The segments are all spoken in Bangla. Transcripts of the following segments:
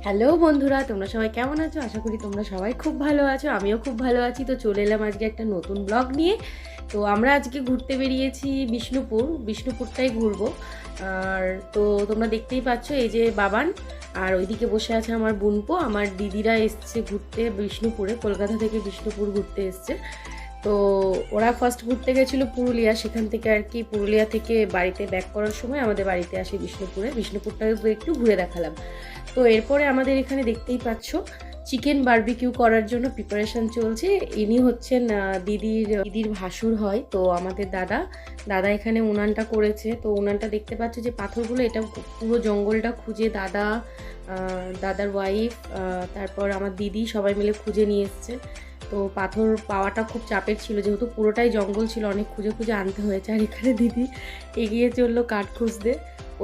হ্যালো বন্ধুরা, তোমরা সবাই কেমন আছো? আশা করি তোমরা সবাই খুব ভালো আছো। আমিও খুব ভালো আছি। তো চলে এলাম আজকে একটা নতুন ব্লগ নিয়ে। তো আমরা আজকে ঘুরতে বেরিয়েছি বিষ্ণুপুরটাই ঘুরবো। আর তো তোমরা দেখতেই পাচ্ছ, এই যে বাবান আর ওইদিকে বসে আছে আমার বোনপো। আমার দিদিরা এসছে ঘুরতে বিষ্ণুপুরে, কলকাতা থেকে বিষ্ণুপুর ঘুরতে এসছে। তো ওরা ফার্স্ট ঘুরতে গেছিলো পুরুলিয়া, সেখান থেকে আর কি পুরুলিয়া থেকে বাড়িতে ব্যাক করার সময় আমাদের বাড়িতে আসে বিষ্ণুপুরটাকে একটু ঘুরে দেখালাম। তো এরপরে আমাদের এখানে দেখতেই পাচ্ছ চিকেন বারবিকিউ করার জন্য প্রিপারেশন চলছে। ইনি হচ্ছেন দিদির ভাসুর হয়, তো আমাদের দাদা এখানে উনানটা করেছে। তো উনানটা দেখতে পাচ্ছ যে পাথরগুলো, এটা পুরো জঙ্গলটা খুঁজে দাদার ওয়াইফ, তারপর আমার দিদি সবাই মিলে খুঁজে নিয়ে এসছে। তো পাথর পাওয়াটা খুব চাপের ছিল, যেহেতু পুরোটাই জঙ্গল ছিল, অনেক খুঁজে খুঁজে আনতে হয়েছে। আর এখানে দিদি এগিয়ে চললো কাঠ খুঁজতে।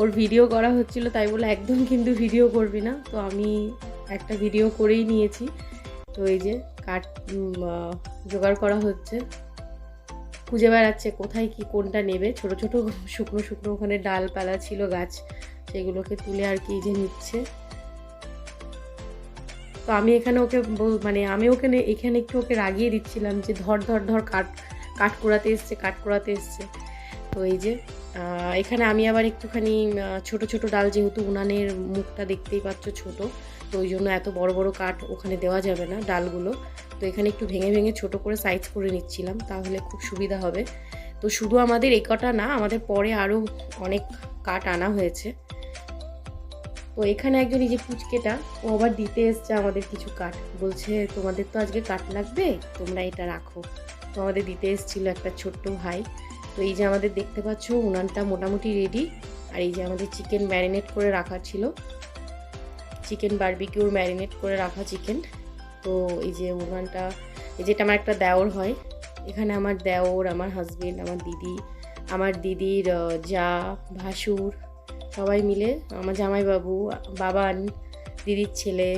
ওর ভিডিও করা হচ্ছিল, তাই বলে একদম কিন্তু ভিডিও করবি না, তো আমি একটা ভিডিও করেই নিয়েছি। তো এই যে কাঠ জোগাড় করা হচ্ছে, খুঁজে বেড়াচ্ছে কোথায় কি কোনটা নেবে। ছোট ছোট শুকনো শুকনো ওখানে ডালপালা ছিল গাছ, সেগুলোকে তুলে আর কি যে নিচ্ছে। তো আমি এখানে ওকে আমি এখানে একটু ওকে রাগিয়ে দিচ্ছিলাম যে ধর ধর ধর কাঠ কুড়াতে এসছে। তো এই যে এখানে আমি আবার একটুখানি ছোট ছোট ডাল, যেহেতু উনানের মুখটা দেখতেই পাচ্ছ ছোট, তো ওই জন্য এত বড় বড় কাঠ ওখানে দেওয়া যাবে না ডালগুলো। তো এখানে একটু ভেঙে ভেঙে ছোট করে সাইজ করে নিচ্ছিলাম, তাহলে খুব সুবিধা হবে। তো শুধু আমাদের এই কটা না, আমাদের পরে আরও অনেক কাঠ আনা হয়েছে। তো এখানে একজন এই যে পুচকেটা, ও আবার দিতে এসছে আমাদের কিছু কাঠ, বলছে তোমাদের তো আজকে কাঠ লাগবে, তোমরা এটা রাখো। তো আমাদের দিতে এসেছিল একটা ছোট্ট ভাই। তো এই যে আমাদের দেখতে পাচ্ছ উনানটা মোটামুটি রেডি। আর এই যে আমাদের চিকেন ম্যারিনেট করে রাখা ছিল, চিকেন বারবিকিউর ম্যারিনেট করে রাখা চিকেন। তো এই যে উনানটা, এই যেটা আমার একটা দেওর হয়, এখানে আমার দেওর, আমার হাজবেন্ড, আমার দিদির যা, ভাসুর, সবাই মিলে, আমার জামাইবাবু, বাবান, দিদির ছেলে,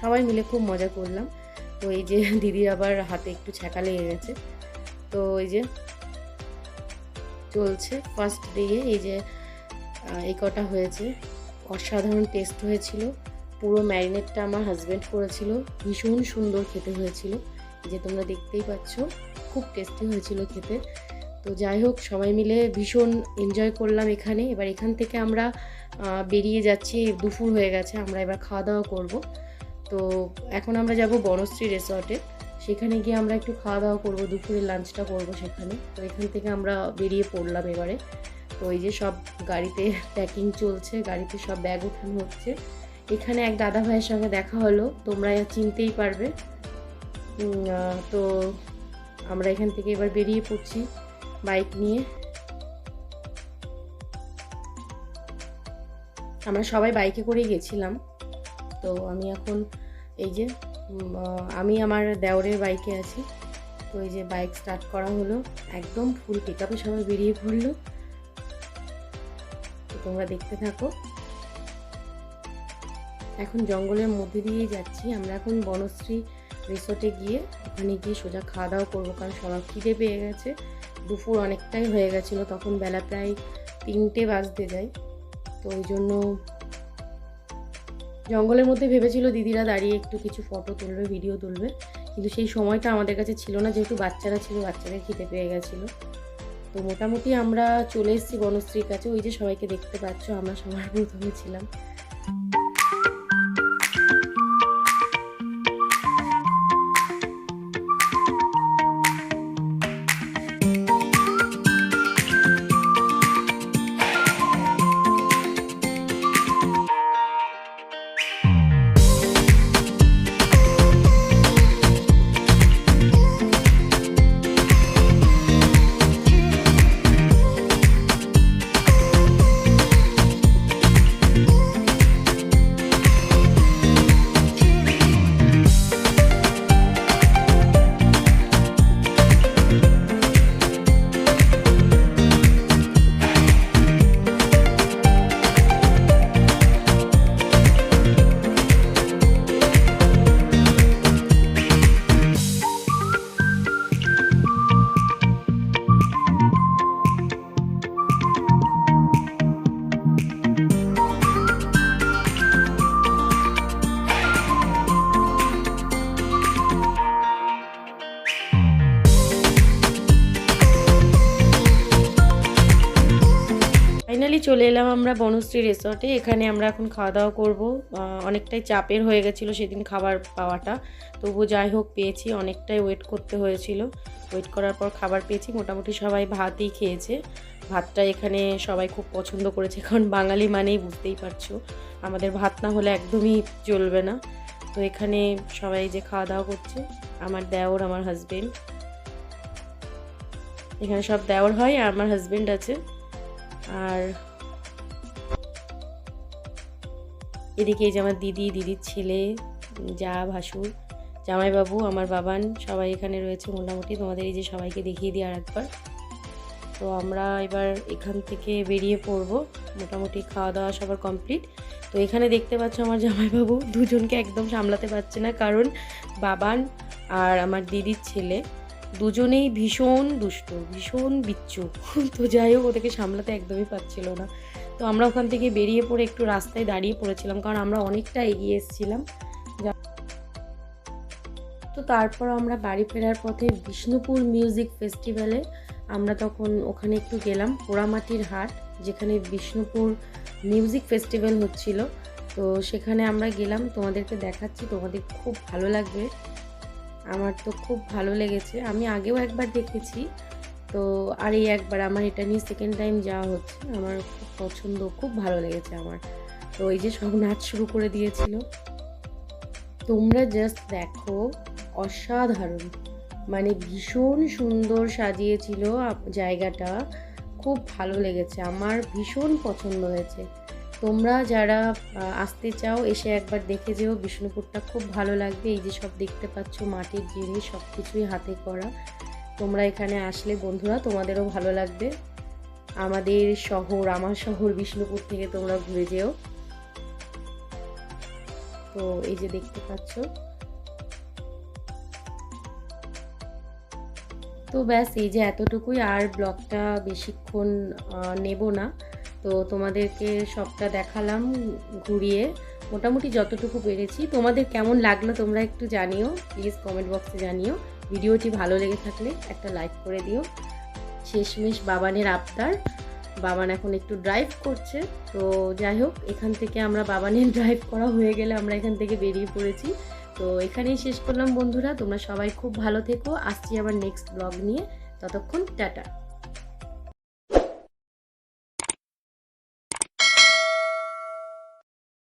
সবাই মিলে খুব মজা করলাম। তো এই যে দিদির আবার হাতে একটু ছ্যাঁকা লেগে গেছে। তো এই যে চলছে ফার্স্ট দিকে, এই যে এই কটা হয়েছে, অসাধারণ টেস্ট হয়েছিল। পুরো ম্যারিনেটটা আমার হাজব্যান্ড করেছিল, ভীষণ সুন্দর খেতে হয়েছিল। এই যে তোমরা দেখতেই পাচ্ছ, খুব টেস্টি হয়েছিল খেতে। তো যাই হোক, সবাই মিলে ভীষণ এনজয় করলাম এখানে। এবার এখান থেকে আমরা বেরিয়ে যাচ্ছি, দুপুর হয়ে গেছে, আমরা এবার খাওয়া দাওয়া করব। তো এখন আমরা যাব বনশ্রী রিসর্টে, সেখানে গিয়ে আমরা একটু খাওয়া দাওয়া করবো, দুপুরের লাঞ্চটা করব সেখানে। তো এখান থেকে আমরা বেরিয়ে পড়লাম এবারে। তো এই যে সব গাড়িতে প্যাকিং চলছে, গাড়িতে সব ব্যাগ ওঠানো হচ্ছে। এখানে এক দাদা ভাইয়ের সঙ্গে দেখা হলো, তোমরা চিনতেই পারবে। তো আমরা এখান থেকে এবার বেরিয়ে পড়ছি বাইক নিয়ে। আমরা সবাই বাইকে করেই গেছিলাম। তো আমি এখন এই যে আমি আমার দেওরের বাইকে আছি। তো এই যে বাইক স্টার্ট করা হলো, একদম ফুল পিকআপে সবাই বেরিয়ে পড়লো। তো তোমরা দেখতে থাকো। এখন জঙ্গলের মধ্যে দিয়েই যাচ্ছি আমরা, এখন বনশ্রী রিসোর্টে গিয়ে ওখানে গিয়ে সোজা খাওয়া দাওয়া করবো, কারণ সবার খিদে পেয়ে গেছে। দুপুর অনেকটাই হয়ে গেছিলো, তখন বেলা প্রায় 3টে বাজতে যায়। তো ওই জন্য জঙ্গলের মধ্যে ভেবেছিল দিদিরা দাঁড়িয়ে একটু কিছু ফটো তুলবে, ভিডিও তুলবে, কিন্তু সেই সময়টা আমাদের কাছে ছিল না, যেহেতু বাচ্চারা ছিল, বাচ্চাদের খিদে পেয়ে গেছিলো। তো মোটামুটি আমরা চলে এসেছি বনশ্রীর কাছে। ওই যে সবাইকে দেখতে পাচ্ছ, আমরা সবার প্রথমে ছিলাম। চলে এলাম আমরা বনশ্রী রিসর্টে। এখানে আমরা এখন খাওয়া দাওয়া করবো। অনেকটাই চাপের হয়ে গেছিলো সেদিন খাবার পাওয়াটা, তবু যাই হোক পেয়েছি। অনেকটাই ওয়েট করতে হয়েছিল, ওয়েট করার পর খাবার পেয়েছি। মোটামুটি সবাই ভাতই খেয়েছে। ভাতটা এখানে সবাই খুব পছন্দ করেছে, কারণ বাঙালি মানেই বুঝতেই পারছো আমাদের ভাত না হলে একদমই চলবে না। তো এখানে সবাই যে খাওয়া দাওয়া করছে, আমার দেওর, আমার হাজবেন্ড, এখানে সব দেওর হয় আর আমার হাজবেন্ড আছে। আর এদিকে এই যে আমার দিদি, দিদির ছেলে, যা, ভাসুর, জামাইবাবু, আমার বাবান, সবাই এখানে রয়েছে মোটামুটি। তোমাদের এই যে সবাইকে দেখিয়ে দিই আর একবার। তো আমরা এবার এখান থেকে বেরিয়ে পড়ব। মোটামুটি খাওয়া দাওয়া সবার কমপ্লিট। তো এখানে দেখতে পাচ্ছ আমার জামাইবাবু দুজনকে একদম সামলাতে পারছে না, কারণ বাবান আর আমার দিদির ছেলে দুজনেই ভীষণ দুষ্ট, ভীষণ বিচ্ছু। তো যাই হোক ওদেরকে সামলাতে একদমই পারছিল না। তো আমরা ওখান থেকে বেরিয়ে পড়ে একটু রাস্তায় দাঁড়িয়ে পড়েছিলাম, কারণ আমরা অনেকটা এগিয়ে এসেছিলাম। তো তারপর আমরা বাড়ি ফেরার পথে বিষ্ণুপুর মিউজিক ফেস্টিভ্যালে আমরা তখন ওখানে একটু গেলাম। পোড়ামাটির হাট, যেখানে বিষ্ণুপুর মিউজিক ফেস্টিভ্যাল হচ্ছিল। তো সেখানে আমরা গেলাম, তোমাদেরকে দেখাচ্ছি, তোমাদের খুব ভালো লাগবে। আমার তো খুব ভালো লেগেছে, আমি আগেও একবার দেখেছি, তো আর এই একবার আমার এটা নিয়ে সেকেন্ড টাইম যাওয়া হচ্ছে। আমার খুব পছন্দ, খুব ভালো লেগেছে আমার। তো এই যে সব নাচ শুরু করে দিয়েছিল, তোমরা জাস্ট দেখো, অসাধারণ, মানে ভীষণ সুন্দর সাজিয়েছিল জায়গাটা, খুব ভালো লেগেছে আমার, ভীষণ পছন্দ হয়েছে। তোমরা যারা আসতে চাও এসে একবার দেখে যেও, বিষ্ণুপুরটা খুব ভালো লাগবে। এই যে সব দেখতে পাচ্ছ মাটির জিনিস, সব কিছুই হাতে করা। তোমরা এখানে আসলে বন্ধুরা তোমাদেরও ভালো লাগবে। আমাদের শহর, আমার শহর বিষ্ণুপুর থেকে তোমরা ঘুরে যেও। তো এই যে দেখতে পাচ্ছ। তো ব্যাস এই যে এতটুকুই, আর ব্লগটা বেশিক্ষণ নেব না। তো তোমাদেরকে সবটা দেখালাম ঘুরিয়ে, মোটামুটি যতটুকু পেরেছি। তোমাদের কেমন লাগলো তোমরা একটু জানিও, প্লিজ কমেন্ট বক্সে জানিও। ভিডিওটি ভালো লেগে থাকলে একটা লাইক করে দিও। শেষমেশ বাবানের আবদার, বাবান এখন একটু ড্রাইভ করছে। তো যাই হোক, এখান থেকে আমরা বাবানের ড্রাইভ করা হয়ে গেলে আমরা এখান থেকে বেরিয়ে পড়েছি। তো এখানেই শেষ করলাম বন্ধুরা, তোমরা সবাই খুব ভালো থেকো। আসছি আবার নেক্সট ব্লগ নিয়ে, ততক্ষণ টাটা।